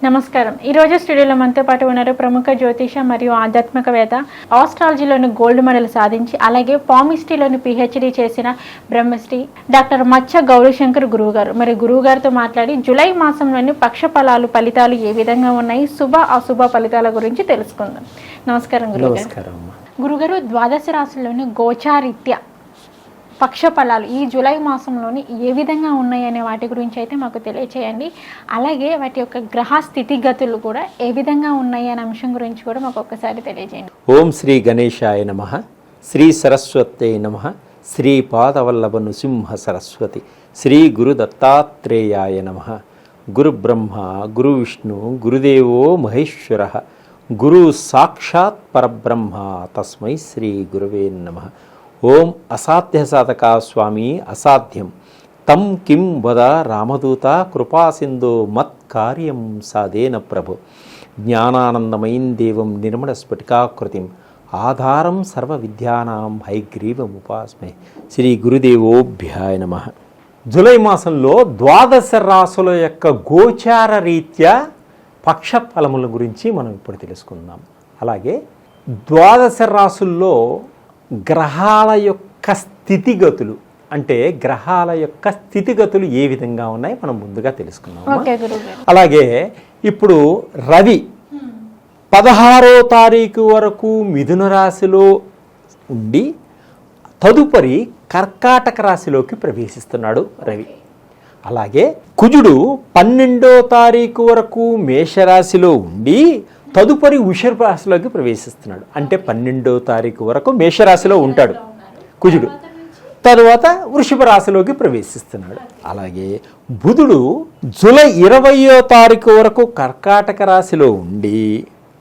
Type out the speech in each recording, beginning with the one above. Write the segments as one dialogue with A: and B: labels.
A: నమస్కారం. ఈరోజు స్టూడియోలో మనతో పాటు ఉన్నారు ప్రముఖ జ్యోతిష మరియు ఆధ్యాత్మికవేత్త, ఆస్ట్రాలజీలోని గోల్డ్ మెడల్ సాధించి అలాగే పామిస్ట్రీలోని పిహెచ్డి చేసిన బ్రహ్మశ్రీ డాక్టర్ మచ్చ గౌరీశంకర్ గురువు గారు. మరి గురువు గారితో మాట్లాడి జూలై మాసంలోని పక్ష ఫలితాలు ఏ విధంగా ఉన్నాయి, శుభ అశుభ ఫలితాల గురించి తెలుసుకుందాం. నమస్కారం గురుగారు. గురుగారు, ద్వాదశ రాశుల్లోని గోచారీత్య పక్ష ఫలాలు ఈ జూలై మాసంలోని ఏ విధంగా ఉన్నాయి అనే వాటి గురించి అయితే మాకు తెలియచేయండి. అలాగే వాటి యొక్క గ్రహ స్థితిగతులు కూడా ఏ విధంగా ఉన్నాయి అనే అంశం గురించి కూడా మాకు ఒక్కసారి తెలియజేయండి.
B: ఓం శ్రీ గణేశాయ నమః, శ్రీ సరస్వతే నమః, శ్రీ పాదవల్లభ నృసింహ సరస్వతి, శ్రీ గురు దత్తాత్రేయాయ నమః. గురు బ్రహ్మ గురు విష్ణు గురుదేవో మహేశ్వరః, గురు సాక్షాత్ పరబ్రహ్మ తస్మై శ్రీ గురవే నమః. ఓం అసాధ్య సాధక స్వామి అసాధ్యం తం కిం వద రామదూత కృపాసింధో మత్కార్యం సాధేన ప్రభు. జ్ఞానానందమయం దేవం నిర్మల స్ఫటికాకృతిం ఆధారం సర్వ విద్యానాం హైగ్రీవముపాస్మే. శ్రీ గురుదేవోభ్యాయ నమః. జూలై మాసంలో ద్వాదశ రాశుల యొక్క గోచార రీత్యా పక్ష ఫలముల గురించి మనం ఇప్పుడు తెలుసుకుందాం. అలాగే ద్వాదశ రాశుల్లో గ్రహాల యొక్క స్థితిగతులు, అంటే గ్రహాల యొక్క స్థితిగతులు ఏ విధంగా ఉన్నాయి మనం ముందుగా తెలుసుకున్నాము. అలాగే ఇప్పుడు రవి 16వ తారీఖు వరకు మిథున రాశిలో ఉండి తదుపరి కర్కాటక రాశిలోకి ప్రవేశిస్తున్నాడు రవి. అలాగే కుజుడు 12వ తారీఖు వరకు మేషరాశిలో ఉండి తదుపరి వృషభ రాశిలోకి ప్రవేశిస్తున్నాడు. అంటే 12వ తారీఖు వరకు మేషరాశిలో ఉంటాడు కుజుడు, తరువాత వృషభ రాశిలోకి ప్రవేశిస్తున్నాడు. అలాగే బుధుడు జూలై 20వ తారీఖు వరకు కర్కాటక రాశిలో ఉండి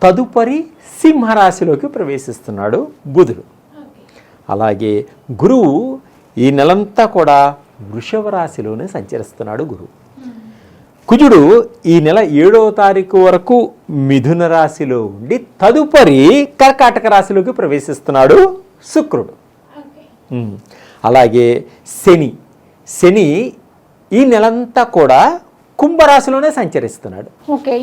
B: తదుపరి సింహరాశిలోకి ప్రవేశిస్తున్నాడు బుధుడు. అలాగే గురువు ఈ నెలంతా కూడా వృషభ రాశిలోనే సంచరిస్తున్నాడు గురువు. కుజుడు ఈ నెల 7వ తారీఖు వరకు మిథున రాశిలో ఉండి తదుపరి కర్కాటక రాశిలోకి ప్రవేశిస్తున్నాడు శుక్రుడు. అలాగే శని ఈ నెలంతా కూడా కుంభరాశిలోనే సంచరిస్తున్నాడు.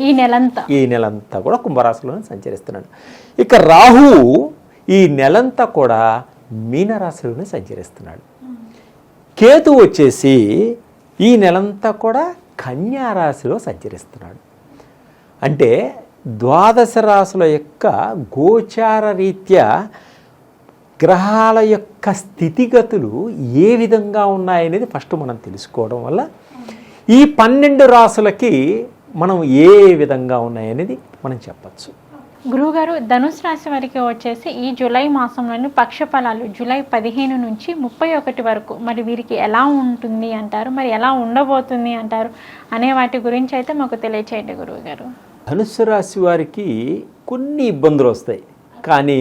B: ఈ నెలంతా కూడా కుంభరాశిలోనే సంచరిస్తున్నాడు. ఇక రాహువు ఈ నెలంతా కూడా మీనరాశిలోనే సంచరిస్తున్నాడు. కేతు వచ్చేసి ఈ నెలంతా కూడా కన్యా రాశిలో సంచరిస్తున్నాడు. అంటే ద్వాదశ రాశుల యొక్క గోచార రీత్యా గ్రహాల యొక్క స్థితిగతులు ఏ విధంగా ఉన్నాయనేది ఫస్ట్ మనం తెలుసుకోవడం వల్ల ఈ 12 రాశులకి మనం ఏ విధంగా ఉన్నాయనేది మనం చెప్పచ్చు.
A: గురువుగారు, ధనుసు రాశి వారికి వచ్చేసి ఈ జూలై మాసంలోని పక్ష ఫలాలు జూలై 15 నుంచి 31 వరకు మరి వీరికి ఎలా ఉంటుంది అంటారు, మరి ఎలా ఉండబోతుంది అంటారు అనే వాటి గురించి అయితే మాకు తెలియచేయండి గురువుగారు.
B: ధనుసు రాశి వారికి కొన్ని ఇబ్బందులు వస్తాయి, కానీ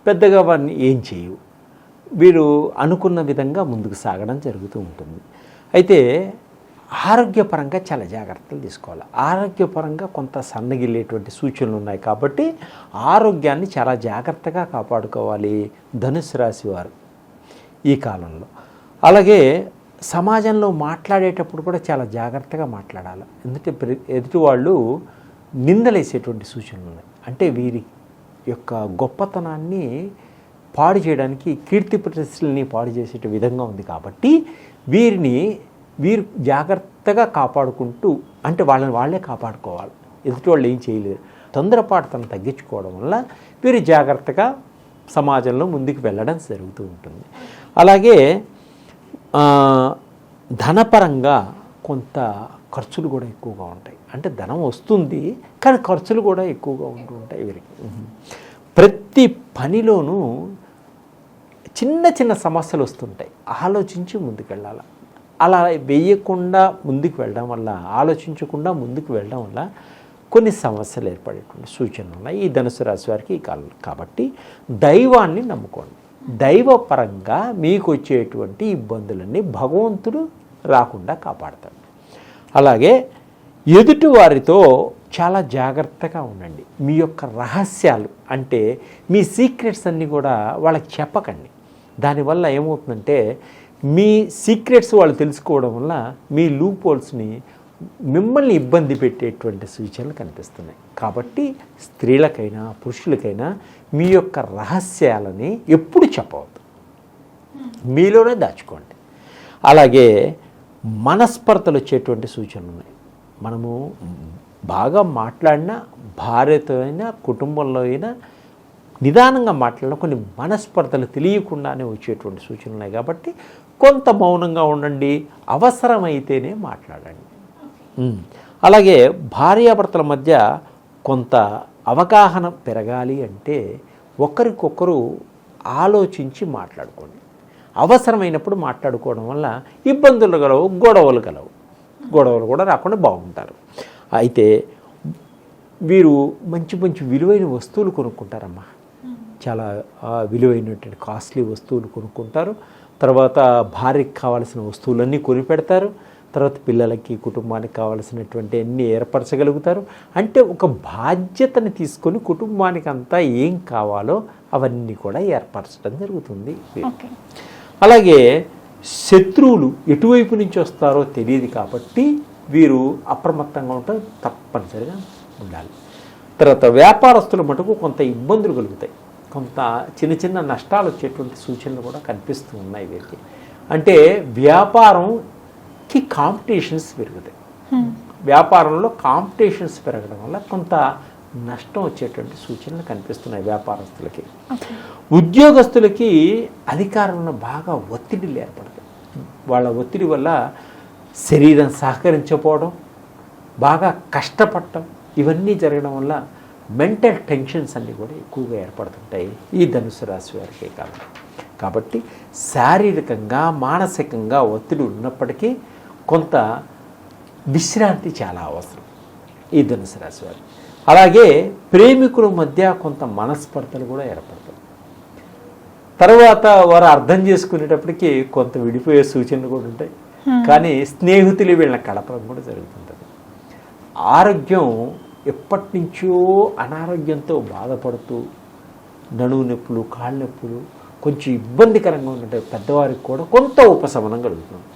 B: పెద్దగా వారిని ఏం చేయవు. వీరు అనుకున్న విధంగా ముందుకు సాగడం జరుగుతూ ఉంటుంది. అయితే ఆరోగ్యపరంగా చాలా జాగ్రత్తలు తీసుకోవాలి. ఆరోగ్యపరంగా కొంత సన్నగిల్లేటువంటి సూచనలు ఉన్నాయి కాబట్టి ఆరోగ్యాన్ని చాలా జాగ్రత్తగా కాపాడుకోవాలి ధనుసు రాశి వారు ఈ కాలంలో. అలాగే సమాజంలో మాట్లాడేటప్పుడు కూడా చాలా జాగ్రత్తగా మాట్లాడాలి. ఎందుకంటే ఎదుటి వాళ్ళు నిందలేసేటువంటి సూచనలు ఉన్నాయి. అంటే వీరి యొక్క గొప్పతనాన్ని పాడు చేయడానికి, కీర్తి ప్రతిష్టల్ని పాడు చేసే విధంగా ఉంది కాబట్టి వీరు జాగ్రత్తగా కాపాడుకుంటూ, అంటే వాళ్ళే కాపాడుకోవాలి. ఎదుటి వాళ్ళు ఏం చేయలేరు. తొందరపాటుతనం తగ్గించుకోవడం వల్ల వీరు జాగ్రత్తగా సమాజంలో ముందుకు వెళ్ళడం జరుగుతూ ఉంటుంది. అలాగే ధనపరంగా కొంత ఖర్చులు కూడా ఎక్కువగా ఉంటాయి. అంటే ధనం వస్తుంది కానీ ఖర్చులు కూడా ఎక్కువగా ఉంటూ ఉంటాయి వీరికి. ప్రతి పనిలోనూ చిన్న చిన్న సమస్యలు వస్తుంటాయి. ఆలోచించి ముందుకు వెళ్ళాలి. అలా వేయకుండా ముందుకు వెళ్ళడం వల్ల, ఆలోచించకుండా ముందుకు వెళ్ళడం వల్ల కొన్ని సమస్యలు ఏర్పడేటువంటి సూచనలు ఉన్నాయి ఈ ధనుసు రాశి వారికి ఈ కాలం. కాబట్టి దైవాన్ని నమ్ముకోండి. దైవపరంగా మీకు వచ్చేటువంటి ఇబ్బందులన్నీ భగవంతుడు రాకుండా కాపాడతాడు. అలాగే ఎదుటి వారితో చాలా జాగ్రత్తగా ఉండండి. మీ యొక్క రహస్యాలు, అంటే మీ సీక్రెట్స్ అన్నీ కూడా వాళ్ళకి చెప్పకండి. దానివల్ల ఏమవుతుందంటే మీ సీక్రెట్స్ వాళ్ళు తెలుసుకోవడం వల్ల మీ లూప్ హోల్స్ని మిమ్మల్ని ఇబ్బంది పెట్టేటువంటి సూచనలు కనిపిస్తున్నాయి. కాబట్టి స్త్రీలకైనా పురుషులకైనా మీ యొక్క రహస్యాలని ఎప్పుడు చెప్పవద్దు, మీలోనే దాచుకోండి. అలాగే మనస్పర్ధలు వచ్చేటువంటి సూచనలు ఉన్నాయి. మనము బాగా మాట్లాడినా, భార్యతో అయినా, కుటుంబంలో అయినా నిదానంగా మాట్లాడిన కొన్ని మనస్పర్ధలు తెలియకుండానే వచ్చేటువంటి సూచనలు ఉన్నాయి. కాబట్టి కొంత మౌనంగా ఉండండి, అవసరమైతేనే మాట్లాడండి. అలాగే భార్యాభర్తల మధ్య కొంత అవగాహన పెరగాలి అంటే ఒకరికొకరు ఆలోచించి మాట్లాడుకోండి. అవసరమైనప్పుడు మాట్లాడుకోవడం వల్ల ఇబ్బందులు కలవు, గొడవలు కూడా రాకుండా బాగుంటారు. అయితే వీరు మంచి మంచి విలువైన వస్తువులు కొనుక్కుంటారమ్మా. చాలా విలువైనటువంటి కాస్ట్లీ వస్తువులు కొనుక్కుంటారు. తర్వాత భార్యకి కావాల్సిన వస్తువులన్నీ కొనిపెడతారు. తర్వాత పిల్లలకి, కుటుంబానికి కావాల్సినటువంటి అన్నీ ఏర్పరచగలుగుతారు. అంటే ఒక బాధ్యతని తీసుకొని కుటుంబానికి అంతా ఏం కావాలో అవన్నీ కూడా ఏర్పరచడం జరుగుతుంది. అలాగే శత్రువులు ఎటువైపు నుంచి వస్తారో తెలియదు కాబట్టి వీరు అప్రమత్తంగా ఉంటే తప్పనిసరిగా ఉండాలి. తర్వాత వ్యాపారస్తుల మటుకు కొంత ఇబ్బందులు కలుగుతాయి, కొంత చిన్న చిన్న నష్టాలు వచ్చేటువంటి సూచనలు కూడా కనిపిస్తూ ఉన్నాయి వీరికి. అంటే వ్యాపారంకి కాంపిటీషన్స్ పెరుగుతాయి. వ్యాపారంలో కాంపిటీషన్స్ పెరగడం వల్ల కొంత నష్టం వచ్చేటువంటి సూచనలు కనిపిస్తున్నాయి వ్యాపారస్తులకి. ఉద్యోగస్తులకి అధికారంలో బాగా ఒత్తిడిలు ఏర్పడతాయి. వాళ్ళ ఒత్తిడి వల్ల శరీరం సహకరించకపోవడం, బాగా కష్టపడటం, ఇవన్నీ జరగడం వల్ల మెంటల్ టెన్షన్స్ అన్నీ కూడా ఎక్కువగా ఏర్పడుతుంటాయి ఈ ధనుసు రాశి వారికి కాదు. కాబట్టి శారీరకంగా, మానసికంగా ఒత్తిడి ఉన్నప్పటికీ కొంత విశ్రాంతి చాలా అవసరం ఈ ధనుసు రాశి వారికి. అలాగే ప్రేమికుల మధ్య కొంత మనస్పర్ధలు కూడా ఏర్పడతాయి. తర్వాత వారు అర్థం చేసుకునేటప్పటికీ కొంత విడిపోయే సూచనలు కూడా ఉంటాయి. కానీ స్నేహితులు వీళ్ళని కలపడం కూడా జరుగుతుంటుంది. ఆరోగ్యం ఎప్పటి నుంచో అనారోగ్యంతో బాధపడుతూ నడుము నొప్పులు, కాళ్ళ నొప్పులు కొంచెం ఇబ్బందికరంగా ఉంటే పెద్దవారికి కూడా కొంత ఉపశమనం కలుగుతుంది,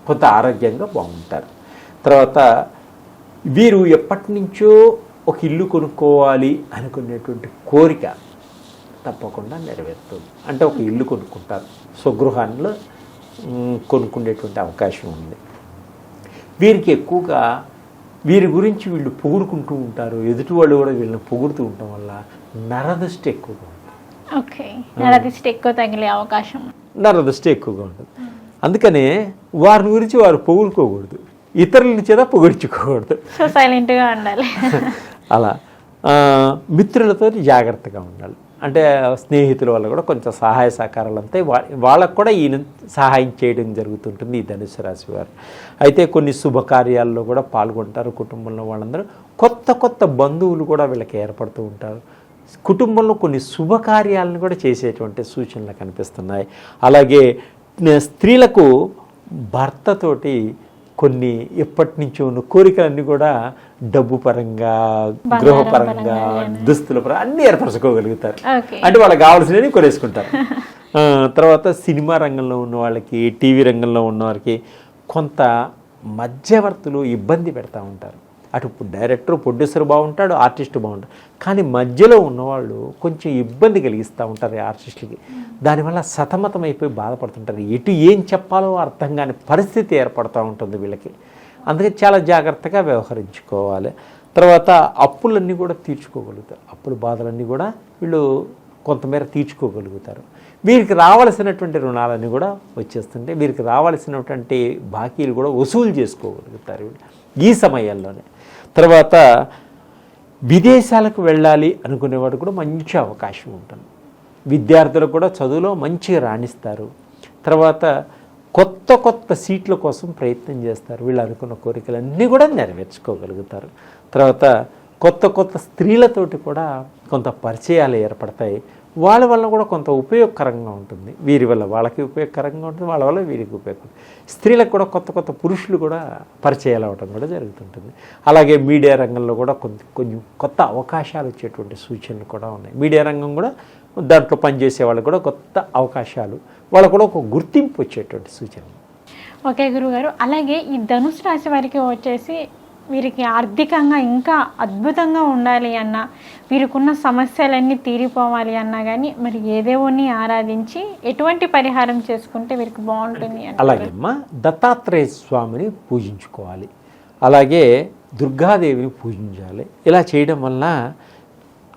B: కొంత ఆరోగ్యంగా బాగుంటారు. తర్వాత వీరు ఎప్పటి నుంచో ఒక ఇల్లు కొనుక్కోవాలి అనుకునేటువంటి కోరిక తప్పకుండా నెరవేరుతుంది. అంటే ఒక ఇల్లు కొనుక్కుంటారు, స్వగృహాల్లో కొనుక్కునేటువంటి అవకాశం ఉంది. వీరికి ఎక్కువగా వీరి గురించి వీళ్ళు పొగుడుకుంటూ ఉంటారు, ఎదుటి వాళ్ళు కూడా వీళ్ళని పొగుడుతూ ఉండటం వల్ల నరదృష్టి ఎక్కువగా ఉంటుంది.
A: నరదృష్టి ఎక్కువ తగిలే అవకాశం,
B: నరదృష్టి ఎక్కువగా ఉంటుంది. అందుకనే వారి గురించి వారు పొగుడుకోకూడదు, ఇతరుల చేత పొగిడించుకోకూడదు,
A: సైలెంట్గా ఉండాలి.
B: అలా మిత్రులతో జాగ్రత్తగా ఉండాలి. అంటే స్నేహితుల వల్ల కూడా కొంచెం సహాయ సహకారాలు అంతే వాళ్ళకు కూడా ఈయన సహాయం చేయడం జరుగుతుంటుంది ఈ ధనుసు రాశి వారు. అయితే కొన్ని శుభకార్యాల్లో కూడా పాల్గొంటారు. కుటుంబంలో వాళ్ళందరూ కొత్త కొత్త బంధువులు కూడా వీళ్ళకి ఏర్పడుతూ ఉంటారు. కుటుంబంలో కొన్ని శుభకార్యాలను కూడా చేసేటువంటి సూచనలు కనిపిస్తున్నాయి. అలాగే స్త్రీలకు భర్తతోటి కొన్ని ఎప్పటి నుంచో ఉన్న కోరికలన్నీ కూడా డబ్బు పరంగా, గృహపరంగా, దుస్తుల పరంగా అన్నీ ఏర్పరచుకోగలుగుతారు. అంటే వాళ్ళకి కావాల్సినవి కొనేసుకుంటారు. తర్వాత సినిమా రంగంలో ఉన్న వాళ్ళకి, టీవీ రంగంలో ఉన్న వారికి కొంత మధ్యవర్తులు ఇబ్బంది పెడతా ఉంటారు. అటు డైరెక్టర్, ప్రొడ్యూసర్ బాగుంటాడు, ఆర్టిస్ట్ బాగుంటాడు, కానీ మధ్యలో ఉన్నవాళ్ళు కొంచెం ఇబ్బంది కలిగిస్తూ ఉంటారు ఈ ఆర్టిస్టులకి. దానివల్ల సతమతం అయిపోయి బాధపడుతుంటారు. ఎటు ఏం చెప్పాలో అర్థం కాని పరిస్థితి ఏర్పడుతూ ఉంటుంది వీళ్ళకి. అందుకే చాలా జాగ్రత్తగా వ్యవహరించుకోవాలి. తర్వాత అప్పులన్నీ కూడా తీర్చుకోగలుగుతారు. అప్పుల బాధలన్నీ కూడా వీళ్ళు కొంతమేర తీర్చుకోగలుగుతారు. వీరికి రావాల్సినటువంటి రుణాలన్నీ కూడా వచ్చేస్తుంటే వీరికి రావాల్సినటువంటి బాకీలు కూడా వసూలు చేసుకోగలుగుతారు ఈ సమయంలోనే. తర్వాత విదేశాలకు వెళ్ళాలి అనుకునేవాడు కూడా మంచి అవకాశం ఉంటుంది. విద్యార్థులకు కూడా చదువులో మంచిగా రాణిస్తారు. తర్వాత కొత్త కొత్త సీట్ల కోసం ప్రయత్నం చేస్తారు. వీళ్ళు అనుకున్న కోరికలన్నీ కూడా నెరవేర్చుకోగలుగుతారు. తర్వాత కొత్త కొత్త స్త్రీలతోటి కూడా కొంత పరిచయాలు ఏర్పడతాయి. వాళ్ళ వల్ల కూడా కొంత ఉపయోగకరంగా ఉంటుంది. వీరి వల్ల వాళ్ళకి ఉపయోగకరంగా ఉంటుంది, వాళ్ళ వల్ల వీరికి ఉపయోగం. స్త్రీలకు కూడా కొత్త కొత్త పురుషులు కూడా పరిచయాలు అవ్వడం కూడా జరుగుతుంటుంది. అలాగే మీడియా రంగంలో కూడా కొంచెం కొత్త అవకాశాలు వచ్చేటువంటి సూచనలు కూడా ఉన్నాయి. మీడియా రంగం కూడా దాంట్లో పనిచేసే వాళ్ళకు కూడా కొత్త అవకాశాలు, వాళ్ళకు కూడా ఒక గుర్తింపు వచ్చేటువంటి సూచనలు.
A: ఓకే గురుగారు, అలాగే ఈ ధనుసు రాశి వారికి వచ్చేసి వీరికి ఆర్థికంగా ఇంకా అద్భుతంగా ఉండాలి అన్నా, వీరికున్న సమస్యలన్నీ తీరిపోవాలి అన్నా కానీ మరి ఏ దేవుణ్ణి ఆరాధించి ఎటువంటి పరిహారం చేసుకుంటే వీరికి బాగుంటుంది అని?
B: అలాగే అమ్మా, దత్తాత్రేయ స్వామిని పూజించుకోవాలి, అలాగే దుర్గాదేవిని పూజించాలి. ఇలా చేయడం వల్ల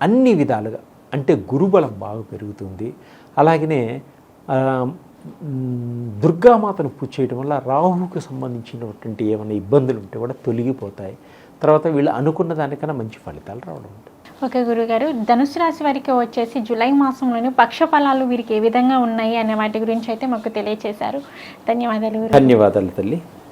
B: అన్ని విధాలుగా అంటే గురుబలం బాగా పెరుగుతుంది. అలాగనే దుర్గామాతను పూజ చేయడం వల్ల రాహువుకు సంబంధించినటువంటి ఏమైనా ఇబ్బందులు ఉంటే కూడా తొలగిపోతాయి. తర్వాత వీళ్ళు అనుకున్న దానికన్నా మంచి ఫలితాలు రావడం ఉంటుంది.
A: ఓకే గురుగారు, ధనుసు రాశి వారికి వచ్చేసి జూలై మాసంలోని పక్ష ఫలాలు వీరికి ఏ విధంగా ఉన్నాయి అనే వాటి గురించి అయితే మాకు తెలియచేశారు. ధన్యవాదాలు.
B: ధన్యవాదాలు తల్లి.